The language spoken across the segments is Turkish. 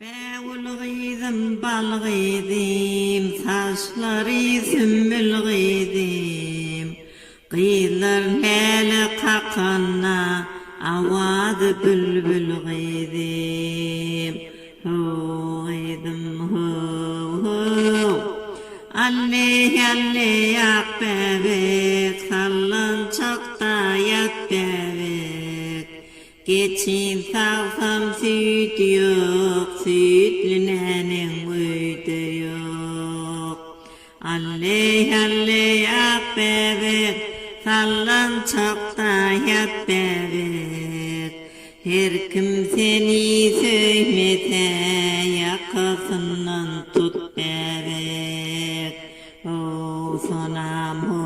Bäwül gyzym bal gyzym, saçlary sümbül gyzym. Gyzlar näle qakanna, awady bülbül gyzym. Ho gyzym ho ho. Alle alle yak bebek, sallançakta yat bebek. Geçin sağsam süt yok, sütlü nenem uydu yok. Alle alle yak bebek, sallançakta yat bebek. Her kim seni söymese, yakasından tut bebek. Oh sonam ho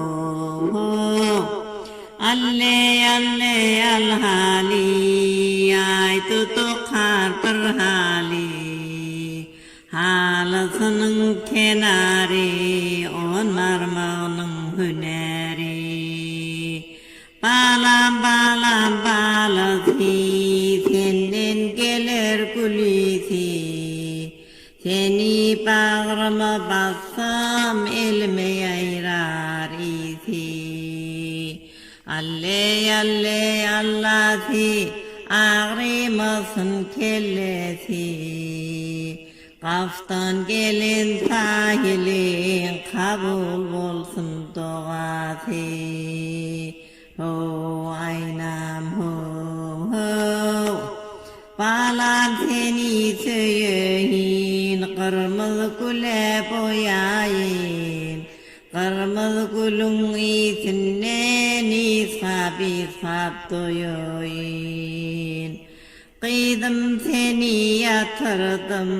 ho. Alle alle al hali, ay tutukar per hali. Halasının kenarı, onlar mağının hüneri. Balam balam balası, senden gelir gülüsü. Seni bağrıma bassam, elime yayrar isi. Alle alle allasi, ağrımasın kellesi. Kaftan gelin sahilin, kabul olsun doğası. Ho aynam ho ho. Balam seni söyleyin, kırmızı güle boyayın. Kırmızı gülün iyisinden isap isap doyuyun. Kıydım seni yatırdım,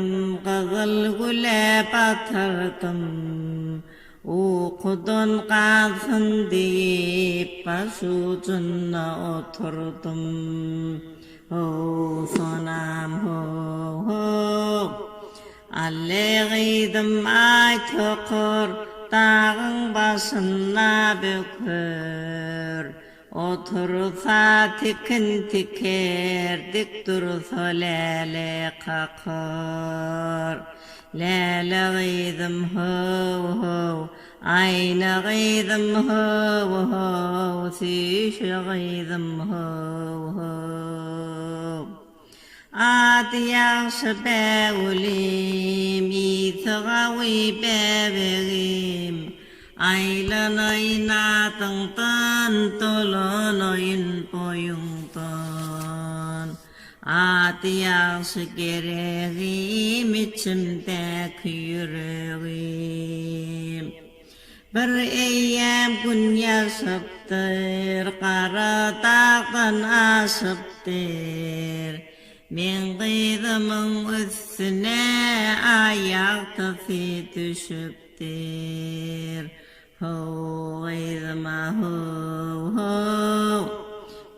kızıl güle batırdım. Okudun kalsın deyip başucuna oturdum. Ho sonam ho ho. Alle kıydım ay tokur, dağın başına bükür. Otursa tikin tiker, dik dursa lele kakır. Lele gıydım ho ho, ayna gıydım ho ho, sişi gıydım ho ho. Adı yaxşı bəvlim, itiğavi bəvəgim. Aylan oynadыңdan, dolun oyun boyundan. Adı yaxşı gereğim, içimdeki yüreğim. Bir eyyem gün yaşıptır, qara dağdan aşıptır. Men qıydımın üstüne ayak taşı düşüptür. Ho qıydıma ho ho.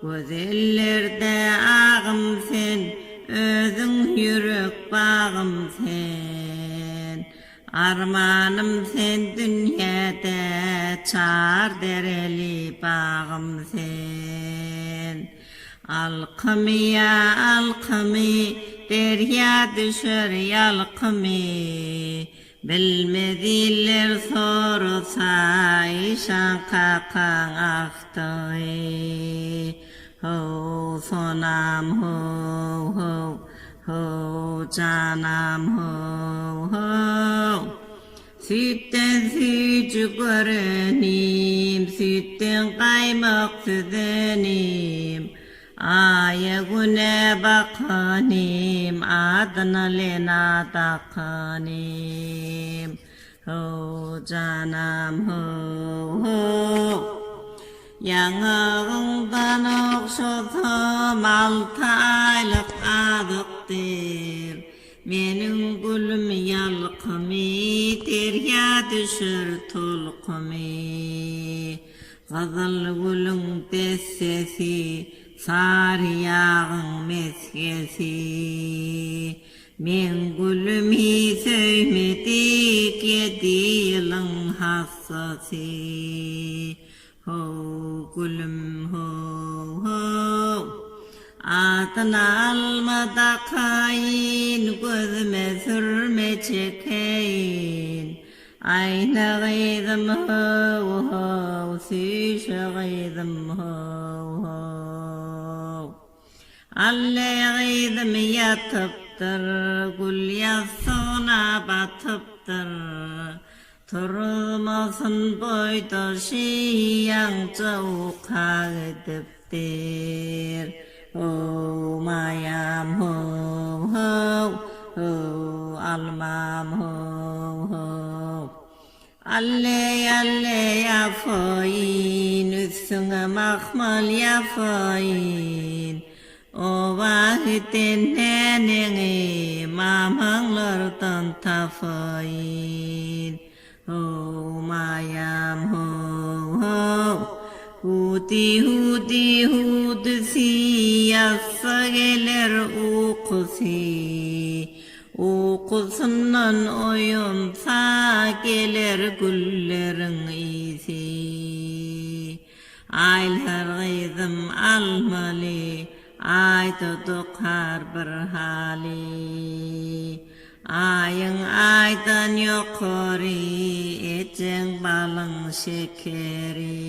Gözellerde ağım sen, özün yürek bağım sen. Armanım sen dünyada, çar dereli bağım sen. Alkımı ya alkımı, derya düşer yalkımı. Bilmediler sorsa, işan kakan aktayı. Ho sonam ho ho, ho canam ho ho. Sütten sütü görenim, sütten kaymak süzenim. Aya güne bakanim, adına lena takanim. Ho canam ho ho. Yanağından okşadım, 6 aylık adıktır. Menin gülüm yalkımı, derya düşür tulkımı. Kızıl gülün dessesi, sarı yağın meskesi. Men gülümü söymedik, 7 yılın hassası. Ho gülüm ho ho. Adını almada kayın göz gözüme sürme çekeyin. Ayna gıydım hov hov, süyüşe gıydım hov hov. Alle gıydım yatıptır, gül yassına batıptır. Turmasın boyda şiyan çavuka gidiptir. Oh mayam hov hov, oh almam hov hov. Alle yapayın, üstüne mahmal yapayın. O vakitin neneni mamanglardan tafayın. Oh mayam hov hov, hudi hudi hudsi yassa gelir ukusi. Okusundan oyunsa gelir güllerin iyisi. Aylar gıydım almalı, ay tutuk har bir hali. Ayın aydan yukarı, etcen balın şekeri.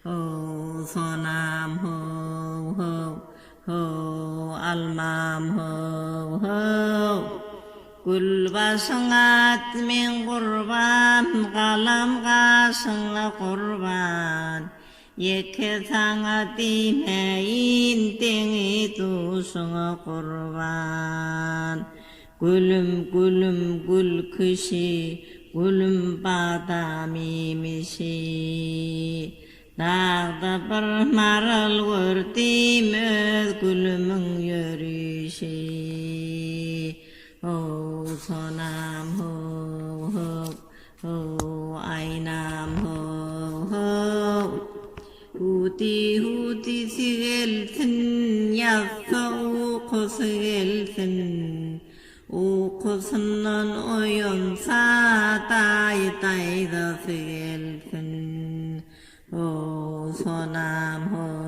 Oh sonam hov hov, hov almam hov hov. Gül başına min kurban, kalam kaşına kurban. Yeke sana demeyin, deni duşuna kurban. Gülüm gülüm gül kişi, gülüm badam imişi. Dağda bir maral gördüm, öz gülümün yürüyüşü. Oh sonam hov hov, oh aynam hov hov. Hudi hudi sigelsin, yazsa ukusu gelsin. Ukusundan oyunsa day da sigelsin. Oh sonam hov